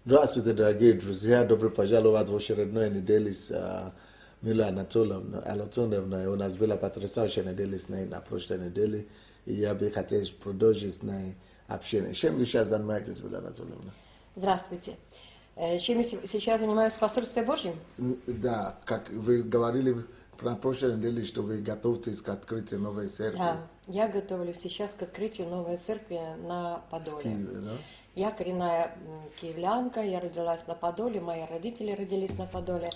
Здравствуйте, дорогие друзья. Добро пожаловать в очередной неделе с Милой Анатольевной. У нас была потрясающая неделя с ней на прошлой неделе. И я бы хотел продолжить с ней общение. Чем вы сейчас занимаетесь, Мила Анатольевна? Здравствуйте. Чем я сейчас занимаюсь в Пасторстве Божьем? Да, как вы говорили на прошлой неделе, что вы готовитесь к открытию новой церкви. Да, я готовлюсь сейчас к открытию новой церкви на В Подоле. Киеве, да? Я коренная киевлянка, я родилась на Подоле, мои родители родились на Подоле.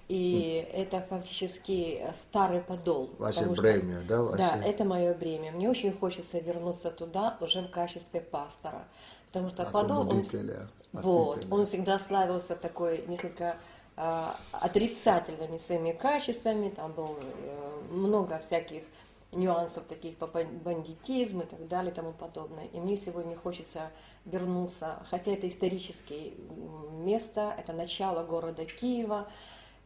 И это фактически старый Подол. Ваше потому что- бремя, да? Да, Ваше... это мое бремя. Мне очень хочется вернуться туда уже в качестве пастора. Потому что Подол, он, Освободителя, вот, спасителя. он всегда славился такой несколько отрицательными своими качествами. Там было много всяких нюансов таких по бандитизму и так далее и тому подобное. И мне сегодня хочется вернуться, хотя это историческое место, это начало города Киева.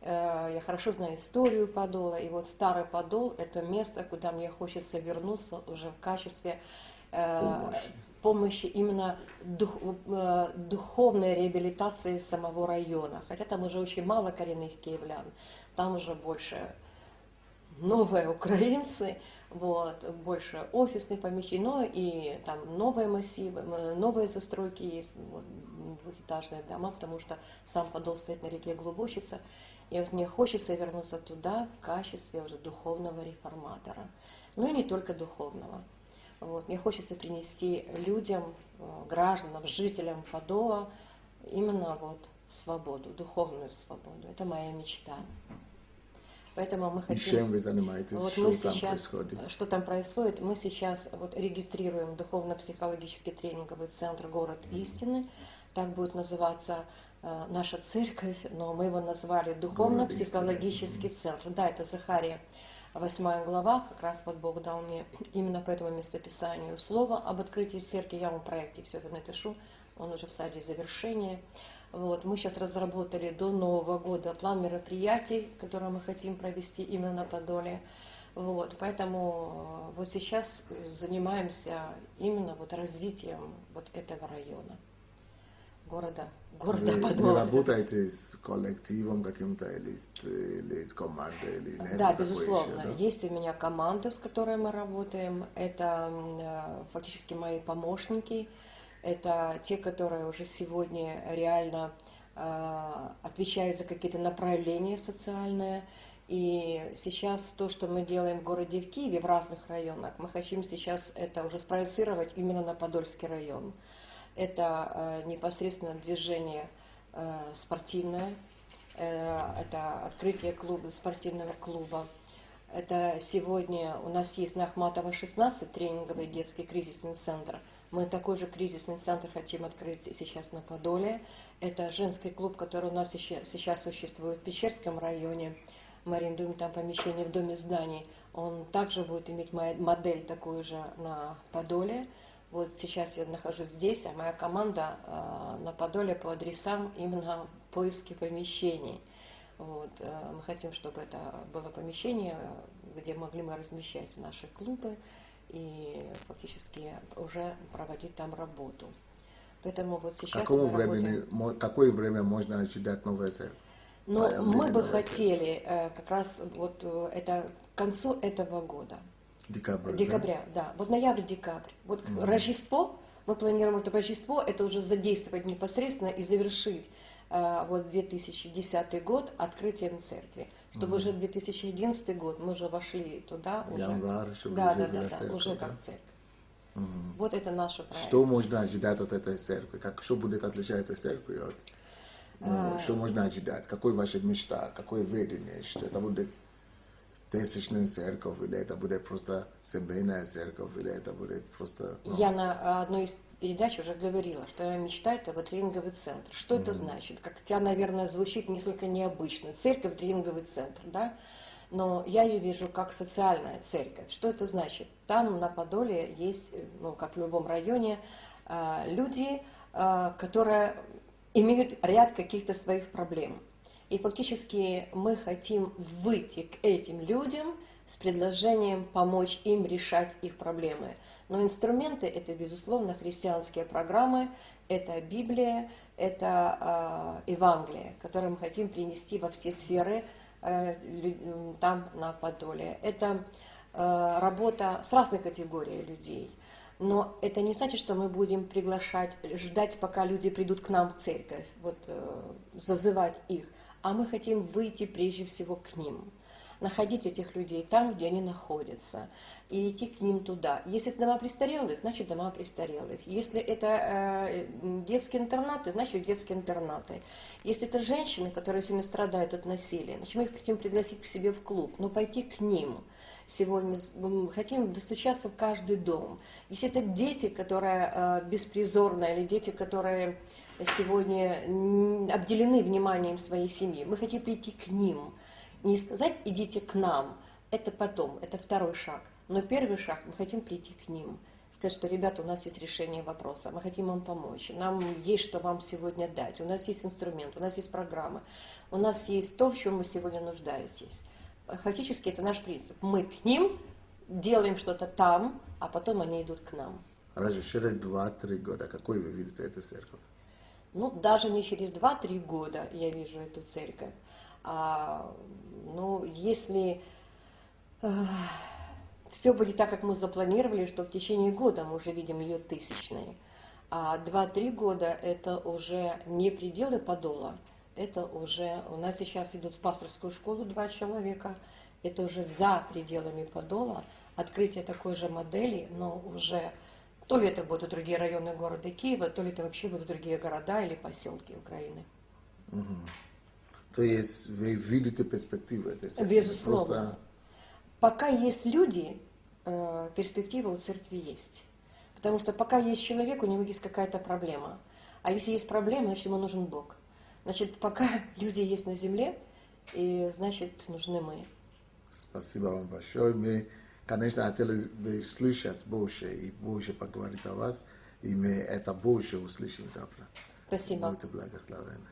Я хорошо знаю историю Подола, и вот старый Подол – это место, куда мне хочется вернуться уже в качестве помощи именно духовной реабилитации самого района. Хотя там уже очень мало коренных киевлян, там уже больше новые украинцы, вот, больше офисных помещений, но и там новые массивы, новые застройки есть, вот, двухэтажные дома, потому что сам Подол стоит на реке Глубочица. И вот мне хочется вернуться туда в качестве уже духовного реформатора. Ну и не только духовного. Вот, мне хочется принести людям, гражданам, жителям Подола именно вот свободу, духовную свободу. Это моя мечта. Поэтому мы И хотим... чем вы занимаетесь? Вот Что мы там сейчас, происходит? что там происходит? Мы сейчас вот регистрируем духовно-психологический тренинговый центр «Город истины». Так будет называться наша церковь, но мы его назвали духовно-психологический центр. Да, это Захария, 8 глава, как раз вот Бог дал мне именно по этому местописанию слово об открытии церкви. Я вам в проекте все это напишу, он уже в стадии завершения. Вот, мы сейчас разработали до Нового года план мероприятий, которые мы хотим провести именно на Подоле. Вот, поэтому вот сейчас занимаемся именно вот развитием вот этого района, города Вы Подола. работаете с коллективом каким-то или с командой? Или нет? Да, Такое безусловно. еще, да? Есть у меня команда, с которой мы работаем. Это фактически мои помощники. Это те, которые уже сегодня реально отвечают за какие-то направления социальные. И сейчас то, что мы делаем в городе в Киеве, в разных районах, мы хотим сейчас это уже спроецировать именно на Подольский район. Это непосредственно движение спортивное, это открытие спортивного клуба. Это сегодня у нас есть на Ахматова 16 тренинговый детский кризисный центр. Мы такой же кризисный центр хотим открыть сейчас на Подоле. Это женский клуб, который у нас сейчас существует в Печерском районе. Мы арендуем там помещение в доме зданий. Он также будет иметь модель такую же на Подоле. Вот сейчас я нахожусь здесь, а моя команда на Подоле по адресам именно поиски помещений. Вот, мы хотим, чтобы это было помещение, где могли мы размещать наши клубы и фактически уже проводить там работу. Поэтому вот сейчас Какое время можно ожидать новой церкви? Но мы бы хотели как раз вот это к концу этого года. Декабря, да. Вот ноябрь-декабрь. Вот Рождество, мы планируем это Рождество, это уже задействовать непосредственно и завершить вот 2010 год открытием церкви. Чтобы уже 2011 год мы уже вошли туда уже. Январь, чтобы Да, уже да, была да, церковь, уже да? как церковь. Вот это наше проект. Что можно ожидать от этой церкви? Что будет отличать этой церкви от... что можно ожидать? Какой ваша мечта? Какое видение? Что это будет тысячная церковь, или это будет просто семейная церковь, или это будет просто... Я на одной из передач уже говорила, что я мечтаю это вот тренинговый центр. Что это значит? Как, наверное, звучит несколько необычно. Церковь, тренинговый центр, да? Но я ее вижу как социальная церковь. Что это значит? Там на Подоле есть, ну, как в любом районе, люди, которые имеют ряд каких-то своих проблем. И фактически мы хотим выйти к этим людям с предложением помочь им решать их проблемы. Но инструменты – это, безусловно, христианские программы, это Библия, это Евангелие, которое мы хотим принести во все сферы там на Подоле. Это работа с разной категорией людей. Но это не значит, что мы будем приглашать, ждать, пока люди придут к нам в церковь, вот, зазывать их. А мы хотим выйти прежде всего к ним, находить этих людей там, где они находятся, и идти к ним туда. Если это дома престарелых, значит дома престарелых. Если это детские интернаты, значит детские интернаты. Если это женщины, которые сегодня страдают от насилия, значит мы их хотим пригласить к себе в клуб, но пойти к ним. Сегодня мы хотим достучаться в каждый дом. Если это дети, которые беспризорные, или дети, которые сегодня обделены вниманием своей семьи, мы хотим прийти к ним. Не сказать «идите к нам», это потом, это второй шаг. Но первый шаг, мы хотим прийти к ним. Сказать, что, ребята, у нас есть решение вопроса, мы хотим вам помочь, нам есть что вам сегодня дать, у нас есть инструмент, у нас есть программа, у нас есть то, в чем вы сегодня нуждаетесь. Фактически это наш принцип. Мы к ним делаем что-то там, а потом они идут к нам. Разве через 2-3 года, какой вы видите эту церковь? Ну, даже не через 2-3 года я вижу эту церковь. Ну, если все будет так, как мы запланировали, что в течение года мы уже видим ее тысячной. А 2-3 года это уже не пределы Подола. Это уже, у нас сейчас идут в пасторскую школу 2 человека, это уже за пределами Подола, открытие такой же модели, но уже, то ли это будут другие районы города Киева, то ли это вообще будут другие города или поселки Украины. Угу. То есть вы видите перспективу этой церкви? Безусловно. Просто... Пока есть люди, перспектива у церкви есть. Потому что пока есть человек, у него есть какая-то проблема. А если есть проблема, значит ему нужен Бог. Значит, пока люди есть на земле, и значит, нужны мы. Спасибо вам большое. Мы, конечно, хотели бы слышать больше и больше поговорить о вас, и мы это больше услышим завтра. Спасибо. Будьте благословенны.